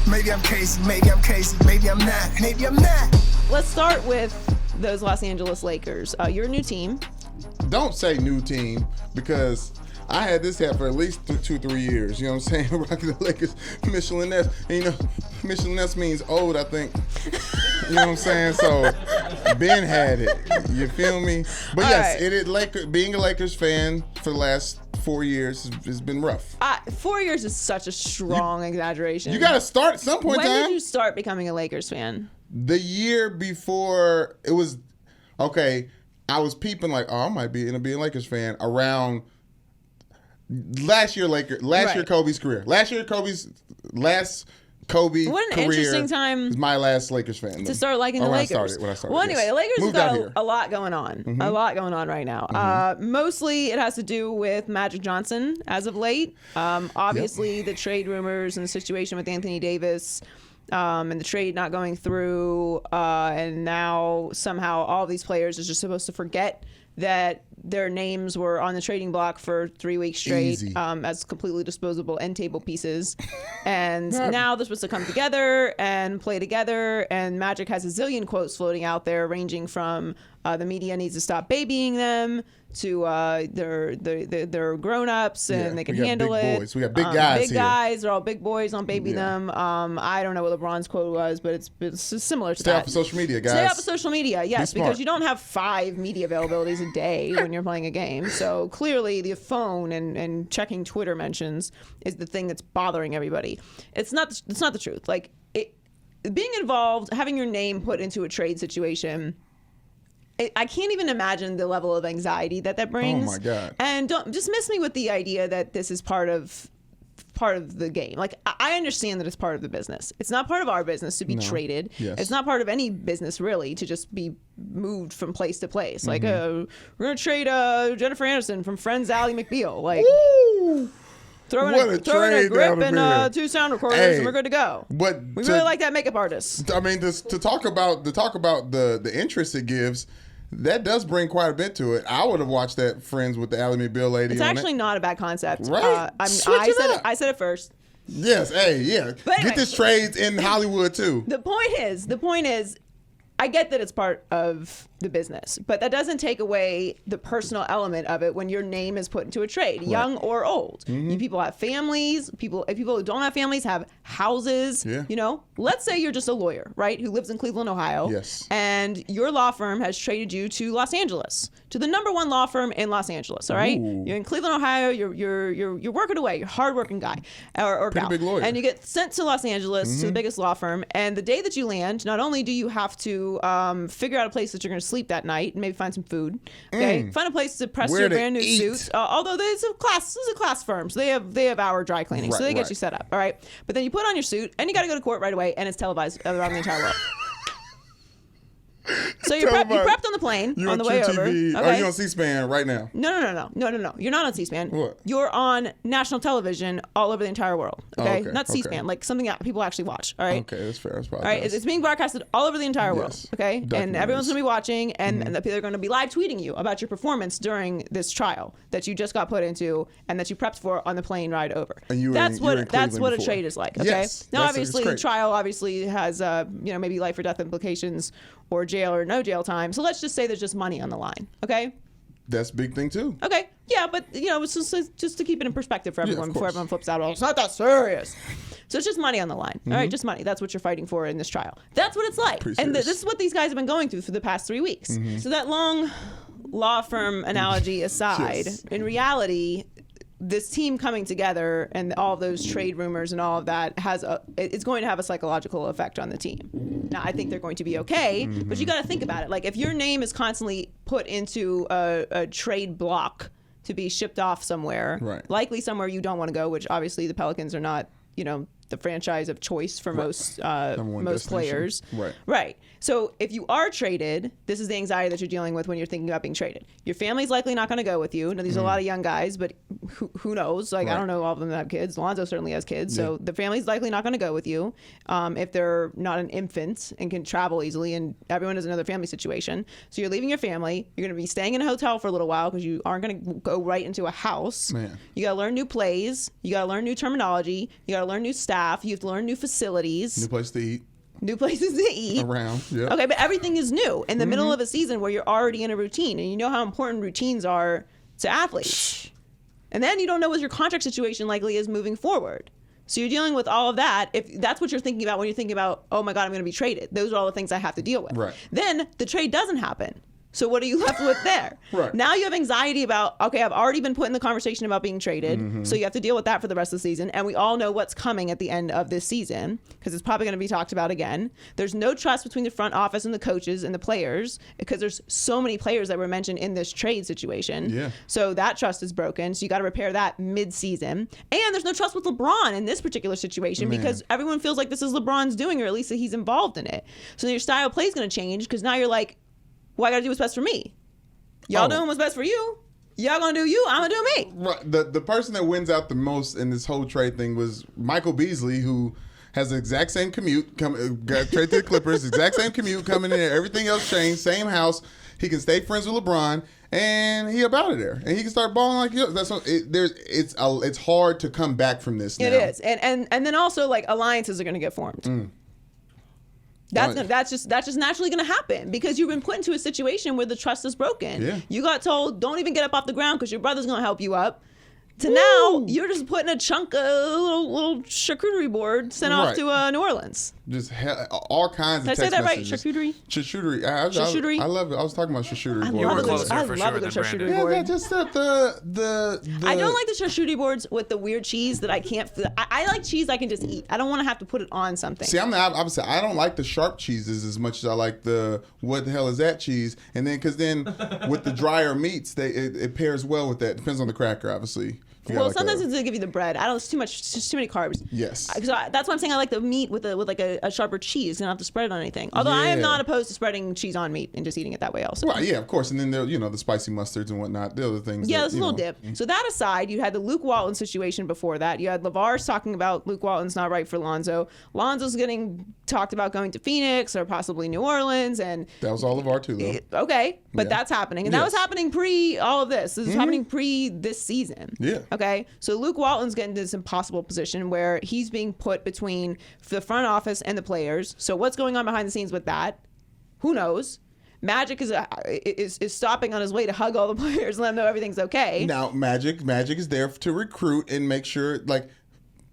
Maybe I'm crazy, maybe I'm crazy, maybe I'm not, maybe I'm not. Let's start with those Los Angeles Lakers. You're a new team. Don't say new team, because I had this hat for at least 2-3 years. You know what I'm saying? Rocking the Lakers, Michelin-esque. And you know, Michelin-esque means old, I think. You know what I'm saying? So, Ben had it. You feel me? But all yes, right. Being a Lakers fan for the last 4 years has been rough. 4 years is such a strong exaggeration. You got to start at some point in time. When did you start becoming a Lakers fan? The year before it was, okay, I was peeping like, I might be a Lakers fan around last year Kobe's career. Last Kobe what an career interesting time is my last Lakers fan. To start liking the Lakers. When I started, well, anyway, yes. the Lakers Moved have out got here. a lot going on. Mm-hmm. A lot going on right now. Mostly it has to do with Magic Johnson as of late. Obviously, the trade rumors and the situation with Anthony Davis and the trade not going through. And now somehow all these players are just supposed to forget that their names were on the trading block for 3 weeks straight as completely disposable end table pieces. And now they're supposed to come together and play together. And Magic has a zillion quotes floating out there, ranging from the media needs to stop babying them to they're grown-ups and they can handle it. Boys. We got big guys Big guys. They're all big boys on baby them. I don't know what LeBron's quote was, but it's similar to Stay that. off of social media, guys. Stay off of social media, yes, because you don't have 5 media availabilities a day when you're playing a game. So clearly the phone and checking Twitter mentions is the thing that's bothering everybody. It's not the truth. Like, being involved, having your name put into a trade situation, I can't even imagine the level of anxiety that brings. Oh my God. And don't dismiss me with the idea that this is part of the game. Like, I understand that it's part of the business. It's not part of our business to be traded. Yes. It's not part of any business really to just be moved from place to place. Like, we're gonna trade Jennifer Aniston from Friends Ally McBeal. Like, throw in a grip and 2 sound recorders and we're good to go. But we really like that makeup artist. I mean, to talk about the interest it gives, that does bring quite a bit to it. I would have watched that Friends with the Ally McBeal lady. It's actually not a bad concept. Right? I said it first. Yes. Hey, yeah. But anyway, get this trades in Hollywood too. The point is, I get that it's part of the business, but that doesn't take away the personal element of it when your name is put into a trade, young or old. You people have families. If people who don't have families have houses. Yeah. You know, let's say you're just a lawyer, right, who lives in Cleveland, Ohio. Yes. And your law firm has traded you to Los Angeles, to the #1 law firm in Los Angeles. All right. Ooh. You're in Cleveland, Ohio. You're working away. You're a hardworking guy or Pretty gal. big lawyer. And you get sent to Los Angeles to the biggest law firm. And the day that you land, not only do you have to figure out a place that you're going to sleep that night and maybe find some food. Okay, find a place to press Where your to brand new eat. suit. Although this is a class firm, so they have hour dry cleaning, so they get you set up. All right, but then you put on your suit and you got to go to court right away, and it's televised around the entire world. So you're prepped on the plane on the way over. TV. Okay. Oh, you're on C-SPAN right now. No. You're not on C-SPAN. What? You're on national television all over the entire world. Okay, okay, not C-SPAN, okay. like something that people actually watch. All right. Okay, that's fair. That's probably All right, it's being broadcasted all over the entire world, Yes, okay? And documentaries. everyone's going to be watching, and the people are going to be live tweeting you about your performance during this trial that you just got put into and that you prepped for on the plane ride over. And you were that's in- you were in what that's Cleveland what a before. trade is like, okay? Yes, now, it's obviously, the great. trial obviously has maybe life or death implications, or jail or no jail time. So let's just say there's just money on the line, okay? That's a big thing too. Okay, yeah, but it's just to keep it in perspective for everyone of before course. everyone flips out. Oh, it's not that serious. So it's just money on the line. All right, just money. That's what you're fighting for in this trial. That's what it's like. Pretty And serious. this is what these guys have been going through for the past 3 weeks. So that long law firm analogy aside, Yes. in reality, this team coming together and all of those trade rumors and all of that it's going to have a psychological effect on the team. Now, I think they're going to be okay, but you got to think about it. Like, if your name is constantly put into a trade block to be shipped off somewhere, Right. likely somewhere you don't want to go, which obviously the Pelicans are not, the franchise of choice for most one most players. destination. Right. So if you are traded, this is the anxiety that you're dealing with when you're thinking about being traded. Your family's likely not going to go with you. Now, there's a lot of young guys, but who knows? Like, I don't know all of them that have kids. Lonzo certainly has kids. So the family's likely not going to go with you if they're not an infant and can travel easily, and everyone has another family situation. So you're leaving your family. You're going to be staying in a hotel for a little while because you aren't going to go right into a house. Man. You got to learn new plays. You got to learn new terminology. You got to learn new stats. staff. You have to learn new facilities. New place to eat. New places to eat. Around, yeah. Okay, but everything is new in the middle of a season where you're already in a routine, and you know how important routines are to athletes. And then you don't know what your contract situation likely is moving forward. So you're dealing with all of that. If that's what you're thinking about when you're thinking about, oh my God, I'm going to be traded. Those are all the things I have to deal with. Right. Then the trade doesn't happen. So what are you left with there? Right. Now you have anxiety about, okay, I've already been put in the conversation about being traded. So you have to deal with that for the rest of the season. And we all know what's coming at the end of this season because it's probably going to be talked about again. There's no trust between the front office and the coaches and the players because there's so many players that were mentioned in this trade situation. Yeah. So that trust is broken. So you got to repair that mid-season. And there's no trust with LeBron in this particular situation because everyone feels like this is LeBron's doing, or at least that he's involved in it. So your style of play is going to change because now you're like, well, I got to do what's best for me. Y'all doing what's best for you. Y'all gonna do you. I'm gonna do me. Right. The person that wins out the most in this whole trade thing was Michael Beasley, who has the exact same commute. Got traded to the Clippers. Exact same commute coming in there. Everything else changed. Same house. He can stay friends with LeBron, and he about it there, and he can start balling like you. That's what it's hard to come back from this. Now. It is, and then also like alliances are gonna get formed. That's just naturally going to happen because you've been put into a situation where the trust is broken. Yeah. You got told, don't even get up off the ground because your brother's going to help you up. To now, you're just putting a chunk of little charcuterie board sent off to New Orleans. Just all kinds of text messages. Did I say that right? Charcuterie? Charcuterie. Charcuterie? I love it. I was talking about charcuterie board. I love a Closer good for sure charcuterie than board. Yeah, just the I don't like the charcuterie boards with the weird cheese that I can't. I like cheese I can just eat. I don't want to have to put it on something. See, I'm the opposite. I don't like the sharp cheeses as much as I like the what the hell is that cheese? And then because with the drier meats, it pairs well with that. Depends on the cracker, obviously. Well, sometimes it's to give you the bread. I don't. It's too much. It's just too many carbs. Yes. So that's why I'm saying I like the meat with like a sharper cheese. You don't have to spread it on anything. Although I am not opposed to spreading cheese on meat and just eating it that way also. Well, yeah, of course. And then there, the spicy mustards and whatnot. The other things. Yeah, it's a little dip. So that aside, you had the Luke Walton situation before that. You had LeVar's talking about Luke Walton's not right for Lonzo. Lonzo's getting talked about going to Phoenix or possibly New Orleans, and that was all LeVar too, though. Okay, but that's happening, and that was happening pre all of this. This is happening pre this season. Yeah. Okay, so Luke Walton's getting to this impossible position where he's being put between the front office and the players. So what's going on behind the scenes with that? Who knows? Magic is stopping on his way to hug all the players and let them know everything's okay. Now, Magic is there to recruit and make sure, like,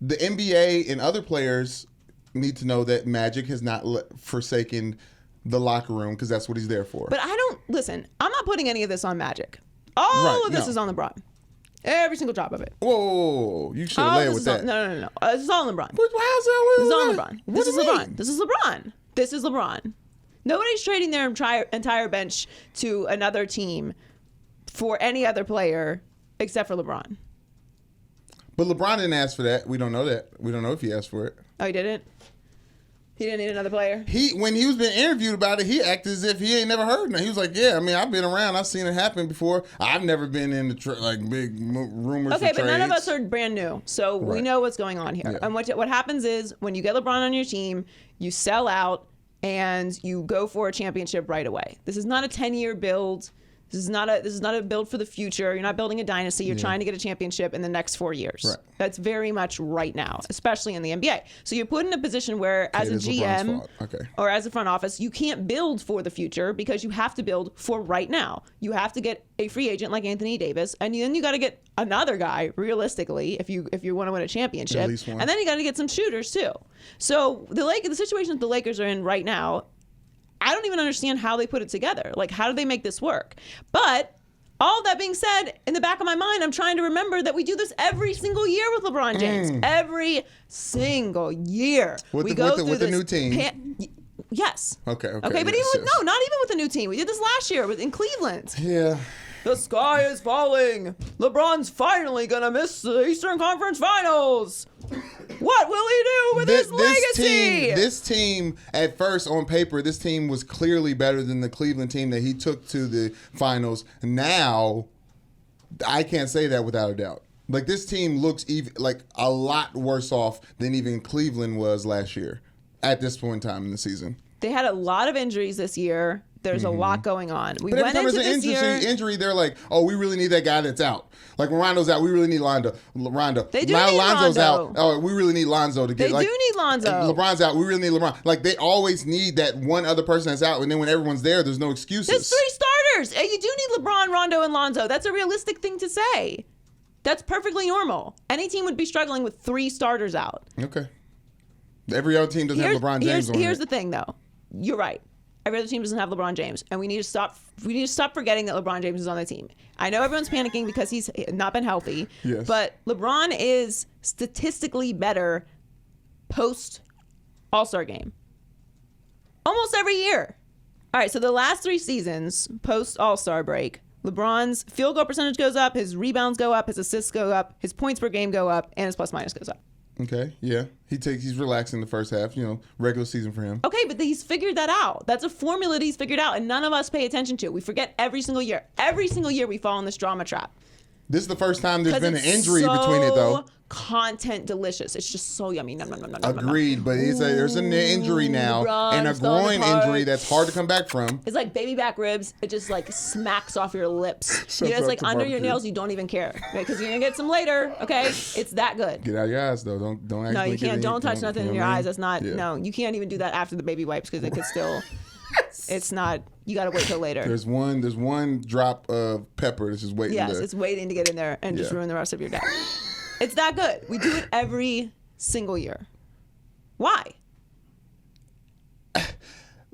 the NBA and other players need to know that Magic has not forsaken the locker room because that's what he's there for. But listen, I'm not putting any of this on Magic. All of this is on LeBron. Every single drop of it. Whoa, you should have led with that. No. This is all LeBron. How's that? This is all LeBron. This is LeBron. This is LeBron. This is LeBron. Nobody's trading their entire bench to another team for any other player except for LeBron. But LeBron didn't ask for that. We don't know that. We don't know if he asked for it. Oh, he didn't? He didn't need another player? When he was being interviewed about it, he acted as if he ain't never heard it. He was like, yeah, I mean, I've been around. I've seen it happen before. I've never been in the big rumors Okay, for but none of trades. us are brand new. So we know what's going on here. Yeah. And what happens is when you get LeBron on your team, you sell out and you go for a championship right away. This is not a 10-year build. This is not a build for the future. You're not building a dynasty. You're trying to get a championship in the next 4 years. Right. That's very much right now, especially in the NBA. So you're put in a position where, as a GM or as a front office, you can't build for the future because you have to build for right now. You have to get a free agent like Anthony Davis, and then you got to get another guy realistically if you want to win a championship. At least one. And then you got to get some shooters too. So the situation that the Lakers are in right now, I don't even understand how they put it together. Like, how do they make this work? But all that being said, in the back of my mind, I'm trying to remember that we do this every single year with LeBron James. Every single year. With the new team. Yes. Okay, but not even with the new team. We did this last year in Cleveland. Yeah. The sky is falling. LeBron's finally going to miss the Eastern Conference Finals. What will he do with his legacy? This team, at first, on paper, this team was clearly better than the Cleveland team that he took to the finals. Now, I can't say that without a doubt. Like, this team looks like a lot worse off than even Cleveland was last year at this point in time in the season. They had a lot of injuries this year. There's a lot going on. We But every went time into there's this an year. injury, they're like, "Oh, we really need that guy that's out." Like when Rondo's out, we really need Rondo. They do now need Lonzo's Rondo. out. Oh, we really need Lonzo to get. They like, do need Lonzo. LeBron's out. We really need LeBron. Like they always need that one other person that's out, and then when everyone's there's no excuses. There's 3 starters. And you do need LeBron, Rondo, and Lonzo. That's a realistic thing to say. That's perfectly normal. Any team would be struggling with 3 starters out. Okay. Every other team doesn't have LeBron James on Here's it. the thing, though. You're right. Every other team doesn't have LeBron James, and we need to stop. We need to stop forgetting that LeBron James is on the team. I know everyone's panicking because he's not been healthy. Yes. But LeBron is statistically better post All-Star game. Almost every year. All right. So the last 3 seasons post All-Star break, LeBron's field goal percentage goes up, his rebounds go up, his assists go up, his points per game go up, and his plus minus goes up. Okay, yeah. He's relaxing the first half, regular season for him. Okay, but he's figured that out. That's a formula that he's figured out, and none of us pay attention to. We forget every single year. Every single year we fall in this drama trap. This is the first time there's been an It's injury so between it, though. Content delicious. It's just so yummy. Nom, nom, nom, nom, nom, nom. Agreed, but there's an injury now, Ron, and a falling groin apart. injury that's hard to come back from. It's like baby back ribs. It just like smacks off your lips. So It's like tough to under your barbecue. nails. You don't even care because you're gonna get some later. Okay, it's that good. Get out of your eyes, though. Don't No, actually you can't. Don't touch nothing in your eyes. That's not. Yeah. No, you can't even do that after the baby wipes because it could still. It's not. You gotta wait till later. There's one drop of pepper that's just waiting. Yes, it's waiting to get in there and just Yeah. ruin the rest of your day. It's that good. We do it every single year. Why?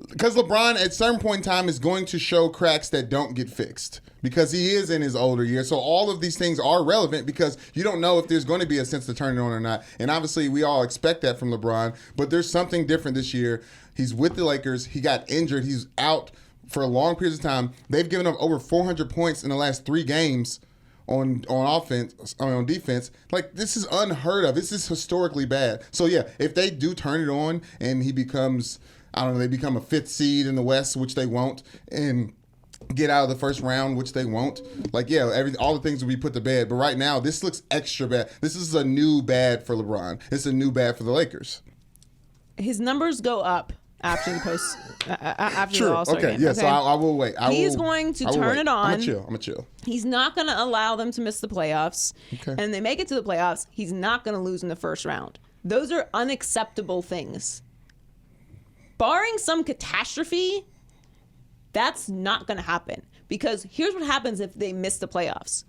Because LeBron at certain point in time is going to show cracks that don't get fixed because he is in his older years. So all of these things are relevant because you don't know if there's going to be a sense to turn it on or not. And obviously we all expect that from LeBron, but there's something different this year. He's with the Lakers. He got injured. He's out for a long period of time. They've given up over 400 points in the last 3 games on offense, on defense. Like, this is unheard of. This is historically bad. So yeah, if they do turn it on and he becomes, I don't know, they become a 5th seed in the West, which they won't, and get out of the first round, which they won't. Like, yeah, all the things will be put to bed. But right now, this looks extra bad. This is a new bad for LeBron. It's a new bad for the Lakers. His numbers go up after the post after True. the All-Star Okay. game. Yeah. So I will wait. He's going to turn it on. I'm gonna chill. He's not going to allow them to miss the playoffs. Okay. And they make it to the playoffs. He's not going to lose in the first round. Those are unacceptable things. Barring some catastrophe, that's not going to happen. Because here's what happens if they miss the playoffs.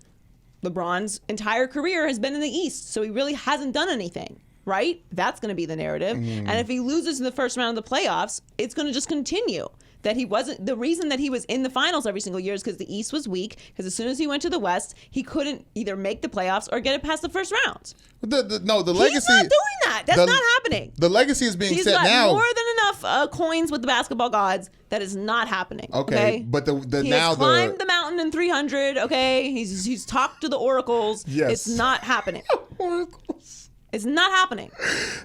LeBron's entire career has been in the East, so he really hasn't done anything, right? That's going to be the narrative. And if he loses in the first round of the playoffs, it's going to just continue. That he wasn't, the reason that he was in the finals every single year is because the East was weak, because as soon as he went to the West, he couldn't either make the playoffs or get it past the first round. The legacy. He's not doing that. That's not happening. The legacy is being He's set got now. more than enough coins with the basketball gods. That is not happening. Okay, but he has climbed the mountain in 300. Okay, he's talked to the oracles. Yes. It's not happening. Oracles. It's not happening.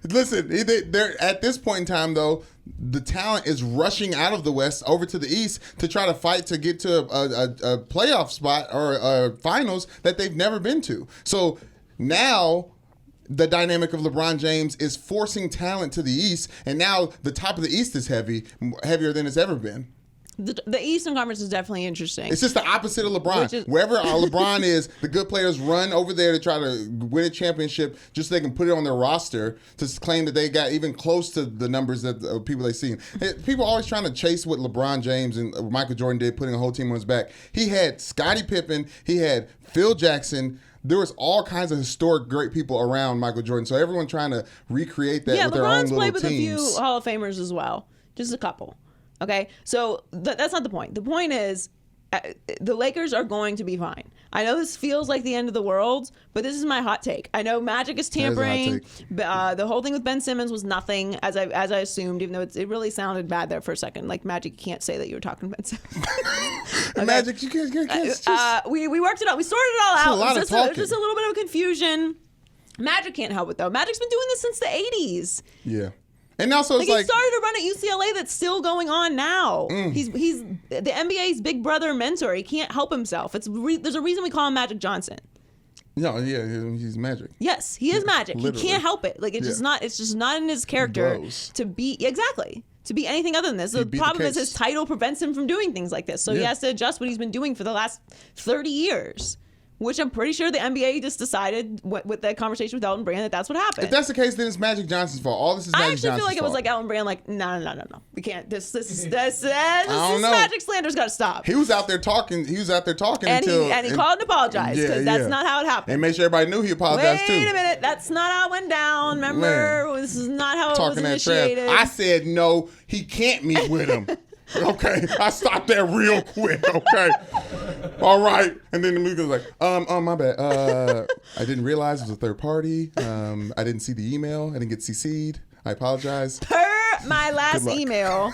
Listen, they're at this point in time, though, the talent is rushing out of the West over to the East to try to fight to get to a playoff spot or finals that they've never been to. So now the dynamic of LeBron James is forcing talent to the East, and now the top of the East is heavier than it's ever been. The Eastern Conference is definitely interesting. It's just the opposite of LeBron. Wherever LeBron is, the good players run over there to try to win a championship just so they can put it on their roster to claim that they got even close to the numbers that people they see. People are always trying to chase what LeBron James and Michael Jordan did, putting a whole team on his back. He had Scottie Pippen. He had Phil Jackson. There was all kinds of historic great people around Michael Jordan. So everyone trying to recreate that with their own LeBron's little played with teams. a few Hall of Famers as well. Just a couple. Okay, so that's not the point. The point is the Lakers are going to be fine. I know this feels like the end of the world, but this is my hot take. I know Magic is tampering. The whole thing with Ben Simmons was nothing, as I assumed, even though it really sounded bad there for a second. Like, Magic, you can't say that you were talking to Ben Simmons. Okay. Magic, you can't we worked it out. We sorted it all out. A lot of talking. Just a little bit of confusion. Magic can't help it, though. Magic's been doing this since the 80s. Yeah. And also, it's like he started a run at UCLA that's still going on now. He's the NBA's big brother mentor. He can't help himself. There's a reason we call him Magic Johnson. No, yeah, he's Magic. Yes, he is Magic. Literally. He can't help it. Like it's just not in his character Blows. to be exactly. to be anything other than this. The beat the problem is case. his title prevents him from doing things like this. So he Yeah. has to adjust what he's been doing for the last 30 years. Which I'm pretty sure the NBA just decided with that conversation with Elton Brand that that's what happened. If that's the case, then it's Magic Johnson's fault. All this is I Magic actually Johnson's feel like it was fault. like Elton Brand, like, no. We can't. This know. Magic slander's got to stop. He was out there talking. He was out there talking And until he called and apologized because that's not how it happened. And made sure everybody knew he apologized Wait too. a minute, that's not how it went down. Remember, this is not how it was Talking that trash. initiated. I said no. He can't meet with him. Okay, I stopped that real quick. Okay, all right. And then the movie was like, my bad. I didn't realize it was a third party. I didn't see the email. I didn't get CC'd. I apologize. Per my last luck. email.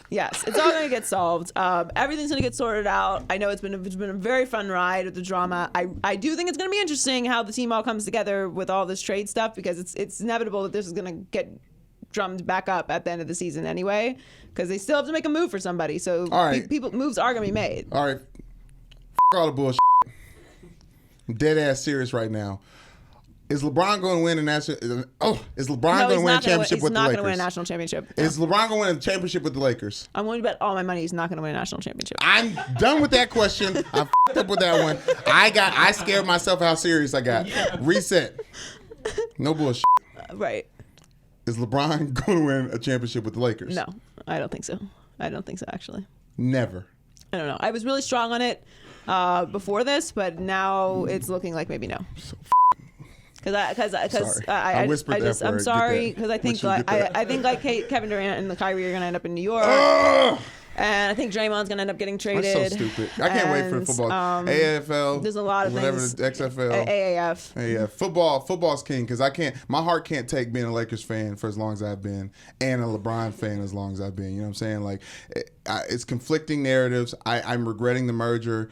Yes, it's all going to get solved. Everything's going to get sorted out. I know it's been a very fun ride with the drama. I do think it's going to be interesting how the team all comes together with all this trade stuff because it's inevitable that this is going to get drummed back up at the end of the season anyway because they still have to make a move for somebody. So All right. moves are going to be made. All right, all the bullshit. I'm dead ass serious right now. Is LeBron going to win a national? Is LeBron going to win a championship with the Lakers? He's not going to win a national championship. Is LeBron going to win a championship with the Lakers? I'm willing to bet all my money he's not going to win a national championship. I'm done with that question. I f***ed up with that one. I scared myself how serious I got. Reset. No bullshit. Right. Is LeBron going to win a championship with the Lakers? No, I don't think so. Actually. Never. I don't know. I was really strong on it before this, but now it's looking like maybe no. Because I whispered that for her. I'm Get sorry that. because I think Make sure you get that. I think like Kevin Durant and Kyrie are gonna end up in New York, and I think Draymond's gonna end up getting traded. That's so stupid. I can't wait for the football. AFL. There's a lot of whatever, things. XFL. AAF. Yeah, football's king because my heart can't take being a Lakers fan for as long as I've been and a LeBron fan as long as I've been. You know what I'm saying? Like, it's conflicting narratives. I'm regretting the merger.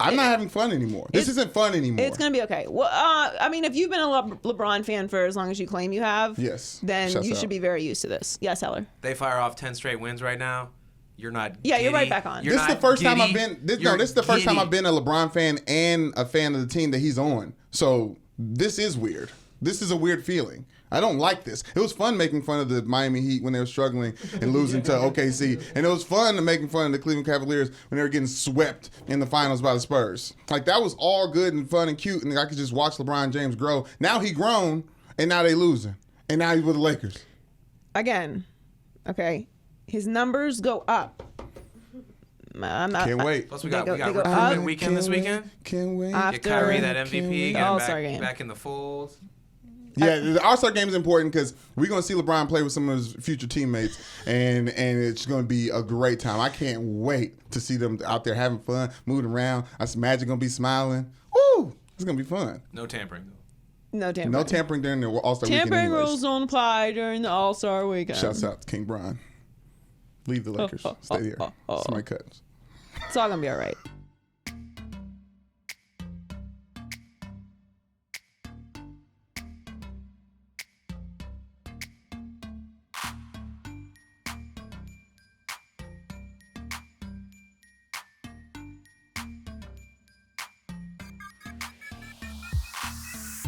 I'm not having fun anymore. This isn't fun anymore. It's going to be okay. Well, I mean, if you've been a LeBron fan for as long as you claim you have, yes, then Shuts you out. should be very used to this. Yes, Heller. They fire off 10 straight wins right now. You're not. Yeah, giddy. you're right back on. You're This is not the first time giddy. I've been. This is the You're first time giddy. I've been a LeBron fan and a fan of the team that he's on. So this is weird. This is a weird feeling. I don't like this. It was fun making fun of the Miami Heat when they were struggling and losing to OKC. And it was fun making fun of the Cleveland Cavaliers when they were getting swept in the finals by the Spurs. Like, that was all good and fun and cute, and I could just watch LeBron James grow. Now he grown, and now they losing. And now he's with the Lakers. Again, okay, his numbers go up. Can't wait. Plus, we They got go recruitment up. weekend this weekend. Can't wait. Get Kyrie that After MVP. the Get All-Star him game. back in the fold. Yeah, the All-Star game is important because we're going to see LeBron play with some of his future teammates, and it's going to be a great time. I can't wait to see them out there having fun, moving around. I see Magic going to be smiling. Woo! It's going to be fun. No tampering. No tampering. No tampering during the All-Star weekend Tampering anyways. rules don't apply during the All-Star weekend. Shouts out to King Brian. Leave the Lakers. Stay here. It's my cuts. It's all gonna be all right.